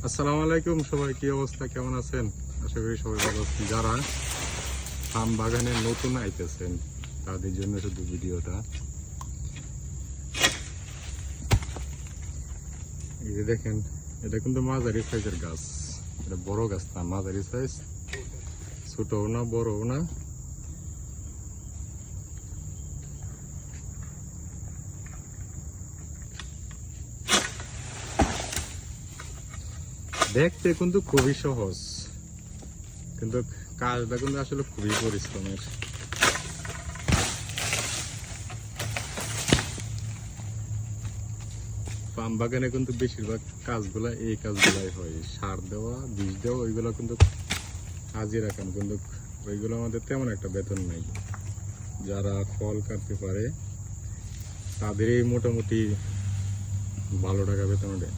আসসালামু আলাইকুম, সবাই কি অবস্থা, কেমন আছেন? আশা করি সবাই ভালো আছেন। যারা আম বাগানে নতুন আইতেছেন তাদের জন্য শুধু ভিডিওটা। এই যে দেখেন, এটা কিন্তু মাঝারি সাইজের গাছ। এটা বড় গাছ না, মাঝারি সাইজ, ছোটও না বড়ও না। দেখতে কিন্তু খুবই সহজ, কিন্তু কাজটা কিন্তু আসলে খুবই পরিশ্রমের। পাম বাগানে কিন্তু বেশিরভাগ কাজগুলা এই কাজগুলাই হয়, সার দেওয়া, বীজ দেওয়া, ওইগুলো কিন্তু হাজিরা কাম, কিন্তু ওইগুলো আমাদের তেমন একটা বেতন নাই। যারা ফল কাটতে পারে তাদেরই মোটামুটি ভালো টাকা বেতন দেয়।